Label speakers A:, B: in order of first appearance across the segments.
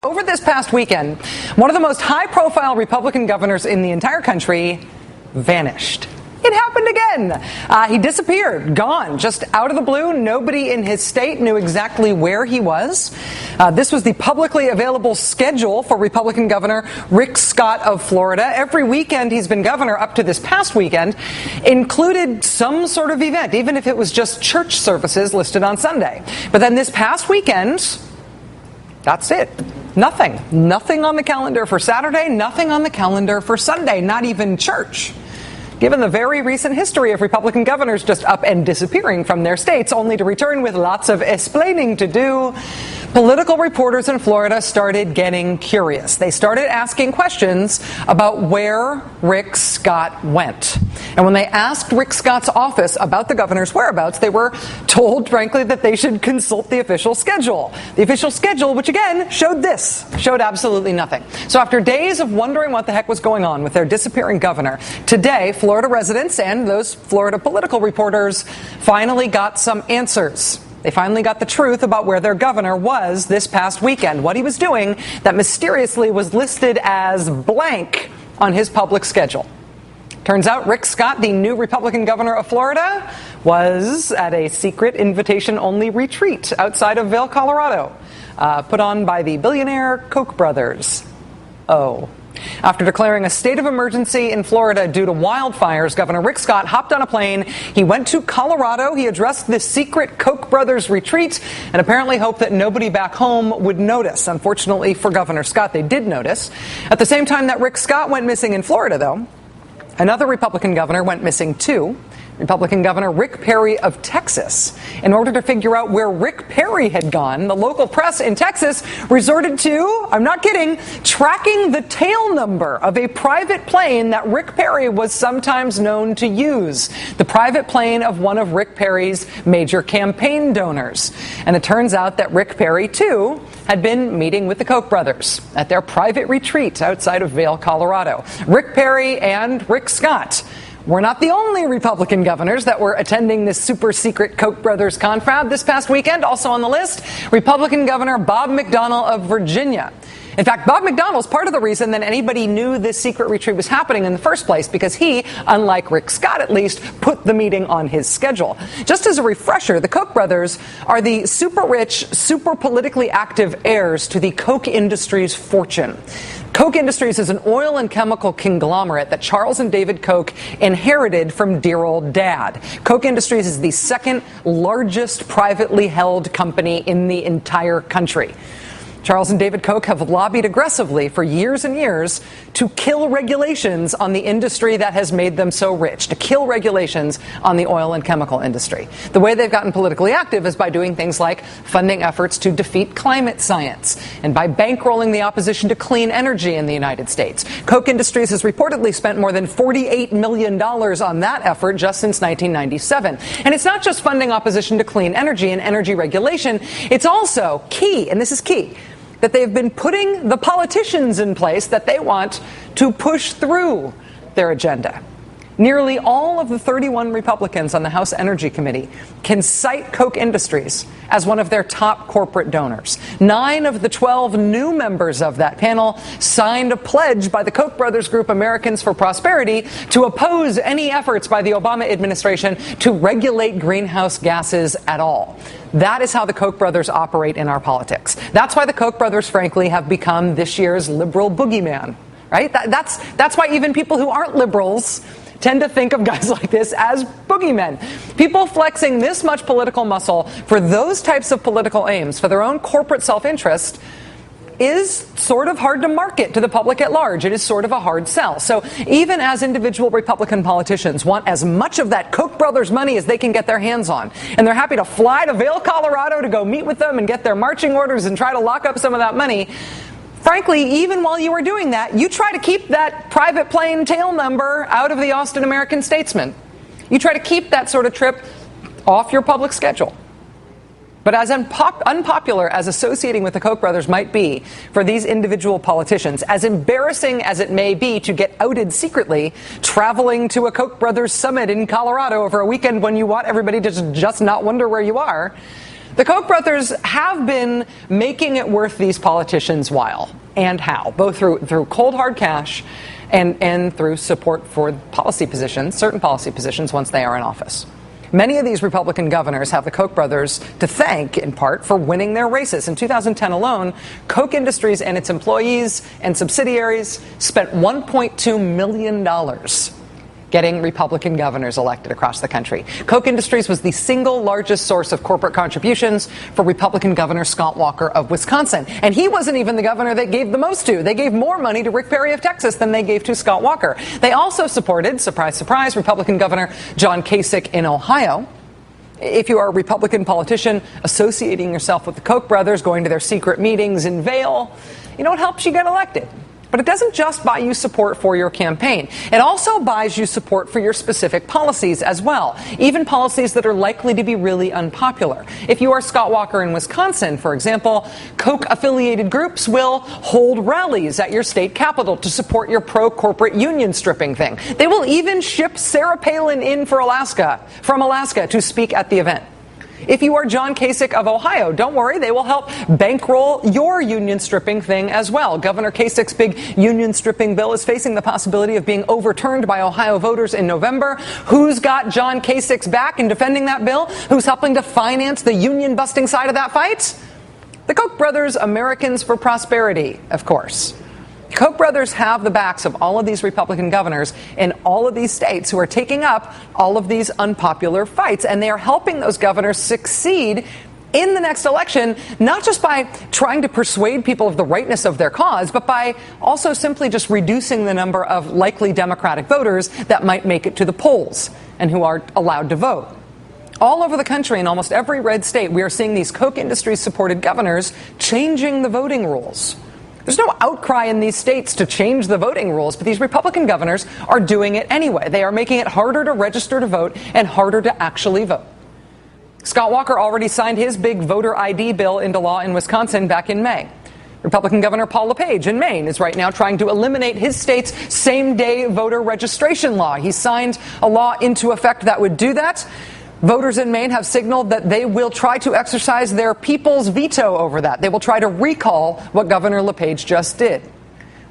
A: Over this past weekend, one of the most high-profile Republican governors in the entire country vanished. It happened again. He disappeared, gone, just out of the blue. Nobody in his state knew exactly where he was. This was the publicly available schedule for Republican Governor Rick Scott of Florida. Every weekend he's been governor up to this past weekend included some sort of event, even if it was just church services listed on Sunday. But then this past weekend, that's it. Nothing. Nothing on the calendar for Saturday, nothing on the calendar for Sunday, not even church. Given the very recent history of Republican governors just up and disappearing from their states, only to return with lots of explaining to do, political reporters in Florida started getting curious. They started asking questions about where Rick Scott went. And when they asked Rick Scott's office about the governor's whereabouts, they were told, frankly, that they should consult the official schedule. The official schedule, which again showed absolutely nothing. So after days of wondering what the heck was going on with their disappearing governor, today, Florida residents and those Florida political reporters finally got some answers. They finally got the truth about where their governor was this past weekend, what he was doing that mysteriously was listed as blank on his public schedule. Turns out Rick Scott, the new Republican governor of Florida, was at a secret invitation-only retreat outside of Vail, Colorado, put on by the billionaire Koch brothers. After declaring a state of emergency in Florida due to wildfires, Governor Rick Scott hopped on a plane. He went to Colorado. He addressed this secret Koch brothers retreat and apparently hoped that nobody back home would notice. Unfortunately for Governor Scott, they did notice. At the same time that Rick Scott went missing in Florida, though, another Republican governor went missing too. Republican Governor Rick Perry of Texas. In order to figure out where Rick Perry had gone, the local press in Texas resorted to, I'm not kidding, tracking the tail number of a private plane that Rick Perry was sometimes known to use. The private plane of one of Rick Perry's major campaign donors. And it turns out that Rick Perry, too, had been meeting with the Koch brothers at their private retreat outside of Vail, Colorado. Rick Perry and Rick Scott were not the only Republican governors that were attending this super secret Koch brothers confab this past weekend. Also on the list, Republican Governor Bob McDonnell of Virginia. In fact, Bob McDonnell's part of the reason that anybody knew this secret retreat was happening in the first place, because he, unlike Rick Scott at least, put the meeting on his schedule. Just as a refresher, the Koch brothers are the super rich, super politically active heirs to the Koch Industries fortune. Koch Industries is an oil and chemical conglomerate that Charles and David Koch inherited from dear old dad. Koch Industries is the second largest privately held company in the entire country. Charles and David Koch have lobbied aggressively for years and years to kill regulations on the industry that has made them so rich, to kill regulations on the oil and chemical industry. The way they've gotten politically active is by doing things like funding efforts to defeat climate science and by bankrolling the opposition to clean energy in the United States. Koch Industries has reportedly spent more than $48 million on that effort just since 1997. And it's not just funding opposition to clean energy and energy regulation. It's also key, and this is key, that they've been putting the politicians in place that they want to push through their agenda. Nearly all of the 31 Republicans on the House Energy Committee can cite Koch Industries as one of their top corporate donors. 9 of the 12 new members of that panel signed a pledge by the Koch brothers group Americans for Prosperity to oppose any efforts by the Obama administration to regulate greenhouse gases at all. That is how the Koch brothers operate in our politics. That's why the Koch brothers, frankly, have become this year's liberal boogeyman, right? That's why even people who aren't liberals tend to think of guys like this as boogeymen. People flexing this much political muscle for those types of political aims, for their own corporate self-interest, is sort of hard to market to the public at large. It is sort of a hard sell. So even as individual Republican politicians want as much of that Koch brothers money as they can get their hands on, and they're happy to fly to Vail, Colorado to go meet with them and get their marching orders and try to lock up some of that money, frankly, even while you are doing that, you try to keep that private plane tail number out of the Austin American-Statesman. You try to keep that sort of trip off your public schedule. But as unpopular as associating with the Koch brothers might be for these individual politicians, as embarrassing as it may be to get outed secretly traveling to a Koch brothers summit in Colorado over a weekend when you want everybody to just not wonder where you are, The Koch brothers have been making it worth these politicians' while. And how? Both through cold, hard cash and through support for policy positions, certain policy positions, once they are in office. Many of these Republican governors have the Koch brothers to thank, in part, for winning their races. In 2010 alone, Koch Industries and its employees and subsidiaries spent $1.2 million getting Republican governors elected across the country. Koch Industries was the single largest source of corporate contributions for Republican Governor Scott Walker of Wisconsin. And he wasn't even the governor they gave the most to. They gave more money to Rick Perry of Texas than they gave to Scott Walker. They also supported, surprise, surprise, Republican Governor John Kasich in Ohio. If you are a Republican politician associating yourself with the Koch brothers, going to their secret meetings in Vail, it helps you get elected. But it doesn't just buy you support for your campaign. It also buys you support for your specific policies as well, even policies that are likely to be really unpopular. If you are Scott Walker in Wisconsin, for example, Koch-affiliated groups will hold rallies at your state capitol to support your pro-corporate union stripping thing. They will even ship Sarah Palin in from Alaska to speak at the event. If you are John Kasich of Ohio, don't worry, they will help bankroll your union stripping thing as well. Governor Kasich's big union stripping bill is facing the possibility of being overturned by Ohio voters in November. Who's got John Kasich's back in defending that bill? Who's helping to finance the union busting side of that fight? The Koch brothers, Americans for Prosperity, of course. Koch brothers have the backs of all of these Republican governors in all of these states who are taking up all of these unpopular fights, and they are helping those governors succeed in the next election, not just by trying to persuade people of the rightness of their cause, but by also simply just reducing the number of likely Democratic voters that might make it to the polls and who are allowed to vote. All over the country, in almost every red state, we are seeing these Koch Industries-supported governors changing the voting rules. There's no outcry in these states to change the voting rules, but these Republican governors are doing it anyway. They are making it harder to register to vote and harder to actually vote. Scott Walker already signed his big voter ID bill into law in Wisconsin back in May. Republican Governor Paul LePage in Maine is right now trying to eliminate his state's same-day voter registration law. He signed a law into effect that would do that. Voters in Maine have signaled that they will try to exercise their people's veto over that. They will try to recall what Governor LePage just did.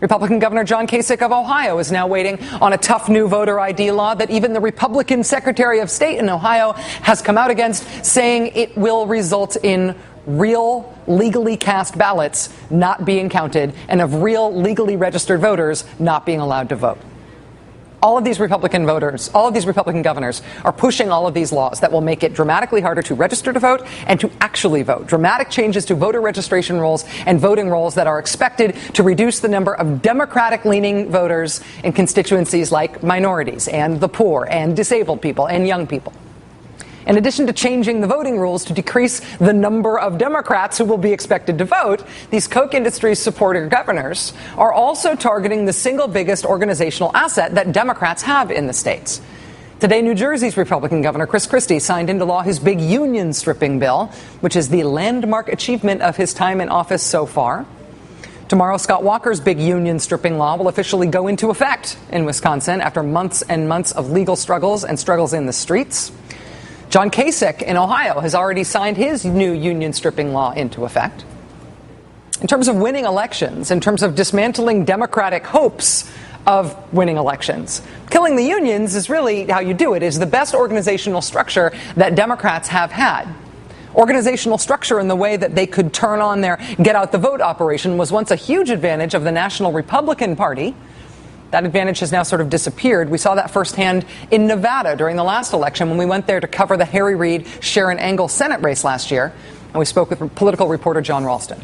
A: Republican Governor John Kasich of Ohio is now waiting on a tough new voter ID law that even the Republican Secretary of State in Ohio has come out against, saying it will result in real legally cast ballots not being counted and of real legally registered voters not being allowed to vote. All of these Republican voters, all of these Republican governors are pushing all of these laws that will make it dramatically harder to register to vote and to actually vote. Dramatic changes to voter registration rules and voting rolls that are expected to reduce the number of Democratic-leaning voters in constituencies like minorities and the poor and disabled people and young people. In addition to changing the voting rules to decrease the number of Democrats who will be expected to vote, these Koch Industries supporter governors are also targeting the single biggest organizational asset that Democrats have in the states. Today, New Jersey's Republican Governor Chris Christie signed into law his big union stripping bill, which is the landmark achievement of his time in office so far. Tomorrow, Scott Walker's big union stripping law will officially go into effect in Wisconsin after months and months of legal struggles and struggles in the streets. John Kasich in Ohio has already signed his new union stripping law into effect. In terms of winning elections, in terms of dismantling Democratic hopes of winning elections, killing the unions is really how you do it, is the best organizational structure that Democrats have had. Organizational structure in the way that they could turn on their get out the vote operation was once a huge advantage of the National Republican Party. That advantage has now sort of disappeared. We saw that firsthand in Nevada during the last election when we went there to cover the Harry Reid, Sharon Angle Senate race last year. And we spoke with political reporter John Ralston.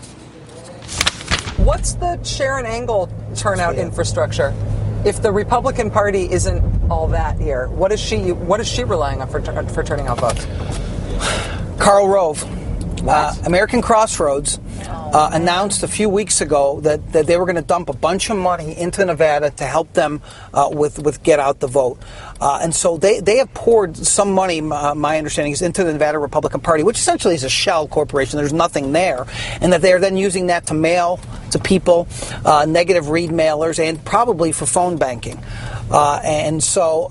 A: What's the Sharon Angle turnout infrastructure? If the Republican Party isn't all that here, what is she relying on for turning out votes?
B: Karl Rove. American Crossroads announced a few weeks ago that they were going to dump a bunch of money into Nevada to help them with get out the vote. And so they have poured some money, my understanding is, into the Nevada Republican Party, which essentially is a shell corporation. There's nothing there. And that they're then using that to mail to people negative read mailers and probably for phone banking. And so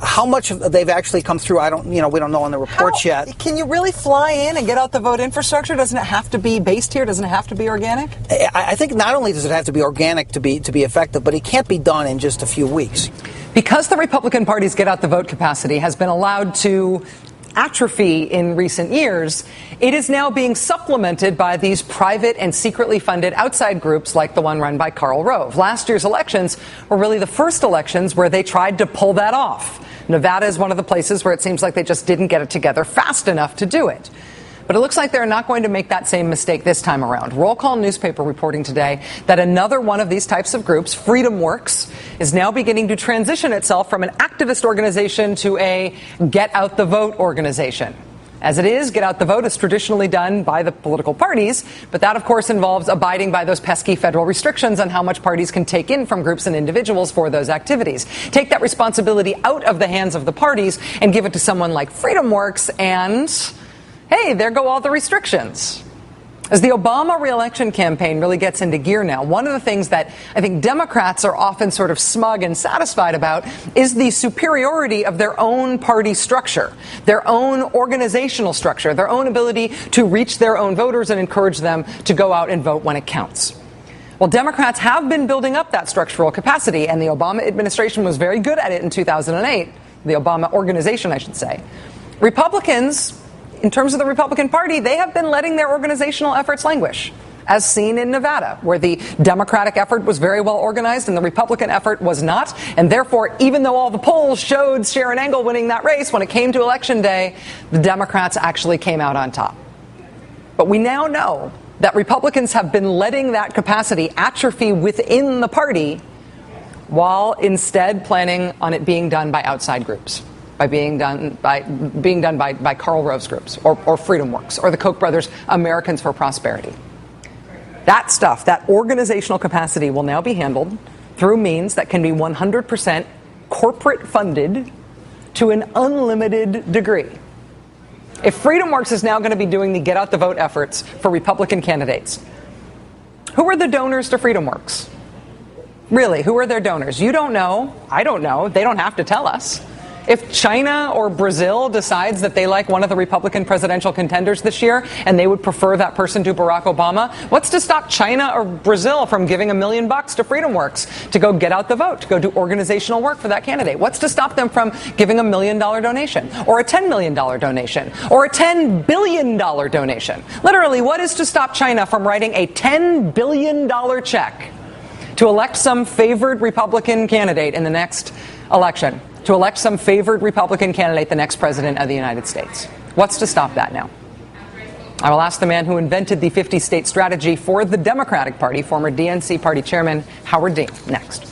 B: how much they've actually come through, we don't know on the reports yet.
A: Can you really fly in and get out the vote infrastructure? Doesn't it have to be based here? Doesn't it have to be organic?
B: I think not only does it have to be organic to be effective, but it can't be done in just a few weeks.
A: Because the Republican Party's get out the vote capacity has been allowed to atrophy in recent years, it is now being supplemented by these private and secretly funded outside groups like the one run by Karl Rove. Last year's elections were really the first elections where they tried to pull that off. Nevada is one of the places where it seems like they just didn't get it together fast enough to do it. But it looks like they're not going to make that same mistake this time around. Roll Call newspaper reporting today that another one of these types of groups, Freedom Works, is now beginning to transition itself from an activist organization to a get out the vote organization. As it is, get out the vote is traditionally done by the political parties, but that, of course, involves abiding by those pesky federal restrictions on how much parties can take in from groups and individuals for those activities. Take that responsibility out of the hands of the parties and give it to someone like Freedom Works, and hey, there go all the restrictions. As the Obama re-election campaign really gets into gear now, one of the things that I think Democrats are often sort of smug and satisfied about is the superiority of their own party structure, their own organizational structure, their own ability to reach their own voters and encourage them to go out and vote when it counts. Well, Democrats have been building up that structural capacity, and the Obama administration was very good at it in 2008, the Obama organization, I should say. Republicans, in terms of the Republican Party, they have been letting their organizational efforts languish, as seen in Nevada, where the Democratic effort was very well organized and the Republican effort was not. And therefore, even though all the polls showed Sharon Engel winning that race, when it came to Election Day, the Democrats actually came out on top. But we now know that Republicans have been letting that capacity atrophy within the party while instead planning on it being done by outside groups. Being done by Karl Rove's groups or Freedom Works or the Koch brothers, Americans for Prosperity. That stuff, that organizational capacity, will now be handled through means that can be 100% corporate funded to an unlimited degree. If Freedom Works is now going to be doing the get out the vote efforts for Republican candidates, who are the donors to Freedom Works? Really, who are their donors? You don't know. I don't know. They don't have to tell us. If China or Brazil decides that they like one of the Republican presidential contenders this year and they would prefer that person to Barack Obama, what's to stop China or Brazil from giving $1 million to Freedom Works to go get out the vote, to go do organizational work for that candidate? What's to stop them from giving $1 million donation or a $10 million donation or a $10 billion donation? Literally, what is to stop China from writing a $10 billion check to elect some favored Republican candidate in the next election? To elect some favored Republican candidate, the next president of the United States. What's to stop that now? I will ask the man who invented the 50-state strategy for the Democratic Party, former DNC party chairman Howard Dean, next.